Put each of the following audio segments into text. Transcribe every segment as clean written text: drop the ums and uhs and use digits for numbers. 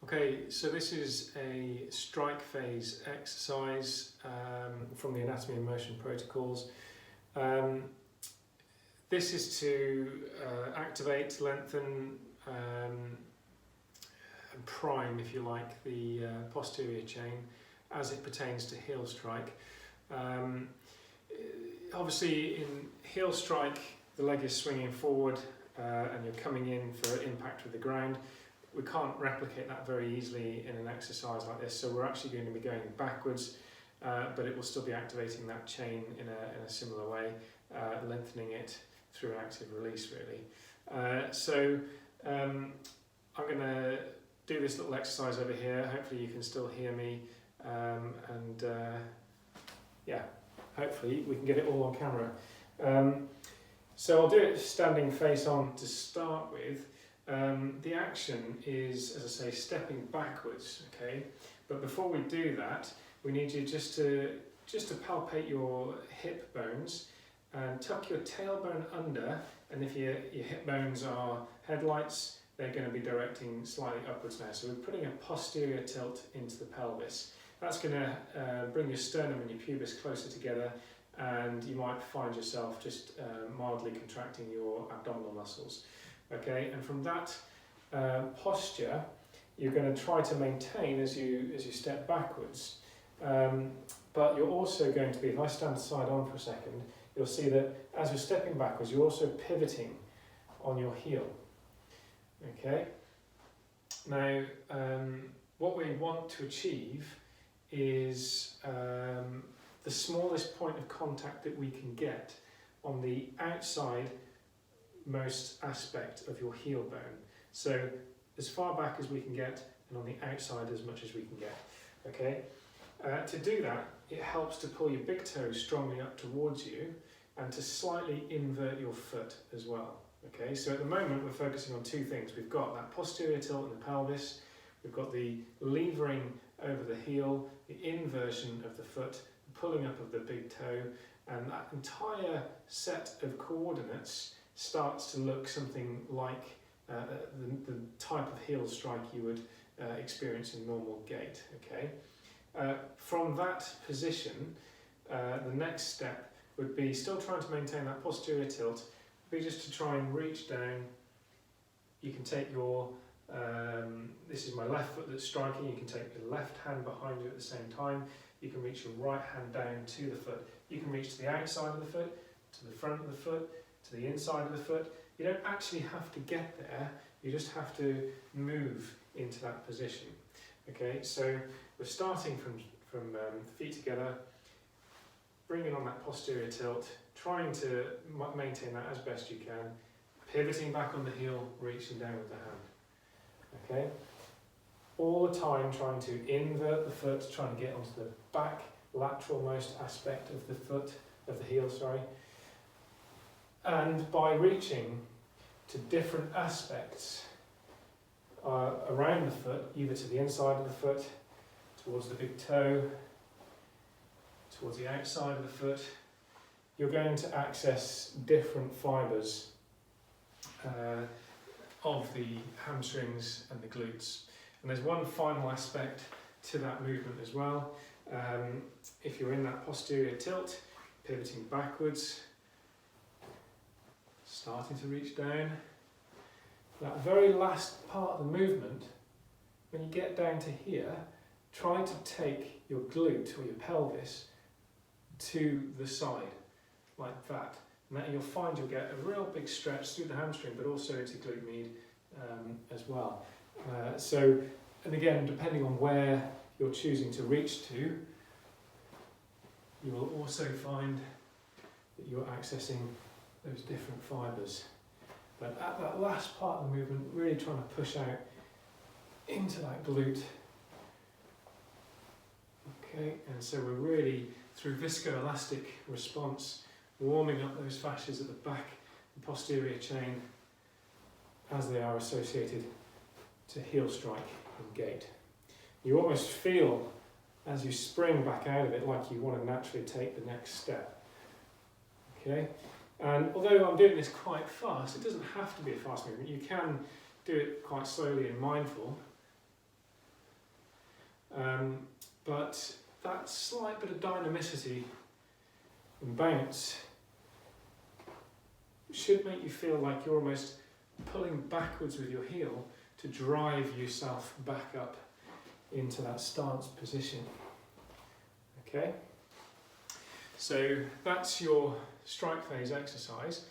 Okay, so this is a strike phase exercise from the Anatomy and Motion Protocols. This is to activate, lengthen and prime, if you like, the posterior chain as it pertains to heel strike. Obviously in heel strike the leg is swinging forward and you're coming in for impact with the ground. We can't replicate that very easily in an exercise like this, so we're actually going to be going backwards, but it will still be activating that chain in a similar way, lengthening it through an active release really. I'm going to do this little exercise over here. Hopefully you can still hear me, yeah, hopefully we can get it all on camera. So I'll do it standing face on to start with. The action is, as I say, stepping backwards, okay? But before we do that, we need you just to palpate your hip bones and tuck your tailbone under, and if your hip bones are headlights, they're going to be directing slightly upwards now. So we're putting a posterior tilt into the pelvis. That's going to bring your sternum and your pubis closer together, and you might find yourself just mildly contracting your abdominal muscles. Okay, and from that posture, you're going to try to maintain as you step backwards. But you're also going to be, if I stand side on for a second, you'll see that as you're stepping backwards, you're also pivoting on your heel. Okay. Now, what we want to achieve is the smallest point of contact that we can get on the outside most aspect of your heel bone. So as far back as we can get, and on the outside as much as we can get. Okay. To do that, it helps to pull your big toe strongly up towards you and to slightly invert your foot as well. Okay, so at the moment we're focusing on two things. We've got that posterior tilt in the pelvis, we've got the levering over the heel, the inversion of the foot, the pulling up of the big toe, and that entire set of coordinates starts to look something like the type of heel strike you would experience in normal gait. Okay. From that position, the next step would be still trying to maintain that posterior tilt, be just to try and reach down. You can take your, this is my left foot that's striking, you can take your left hand behind you at the same time, you can reach your right hand down to the foot, you can reach to the outside of the foot, to the front of the foot, to the inside of the foot. You don't actually have to get there, you just have to move into that position. Okay, so we're starting from feet together, bringing on that posterior tilt, trying to maintain that as best you can, pivoting back on the heel, reaching down with the hand. Okay, all the time trying to invert the foot, trying to get onto the back lateralmost aspect of the foot, of the heel, sorry. And by reaching to different aspects around the foot, either to the inside of the foot, towards the big toe, towards the outside of the foot, you're going to access different fibres of the hamstrings and the glutes. And there's one final aspect to that movement as well. If you're in that posterior tilt, pivoting backwards, starting to reach down, that very last part of the movement, when you get down to here, try to take your glute or your pelvis to the side, like that. And that you'll find you'll get a real big stretch through the hamstring, but also into glute med as well. And again, depending on where you're choosing to reach to, you will also find that you're accessing those different fibres. But at that last part of the movement, really trying to push out into that glute. Okay, and so we're really, through viscoelastic response, warming up those fascias at the back, the posterior chain, as they are associated to heel strike and gait. You almost feel, as you spring back out of it, like you want to naturally take the next step. Okay, and although I'm doing this quite fast, it doesn't have to be a fast movement. You can do it quite slowly and mindful. but that slight bit of dynamicity and bounce should make you feel like you're almost pulling backwards with your heel to drive yourself back up into that stance position. Okay, so that's your strike phase exercise.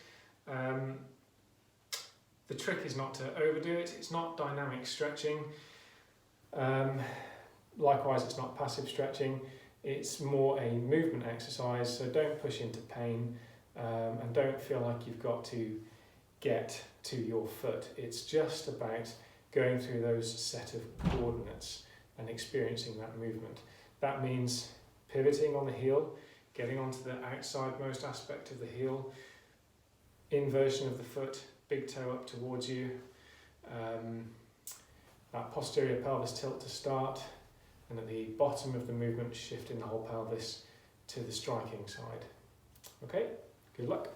The trick is not to overdo it. It's not dynamic stretching. Likewise, it's not passive stretching. It's more a movement exercise, so don't push into pain and don't feel like you've got to get to your foot. It's just about going through those set of coordinates and experiencing that movement. That means pivoting on the heel, getting onto the outsidemost aspect of the heel, inversion of the foot, big toe up towards you, that posterior pelvis tilt to start, and at the bottom of the movement, shifting the whole pelvis to the striking side. Okay, good luck.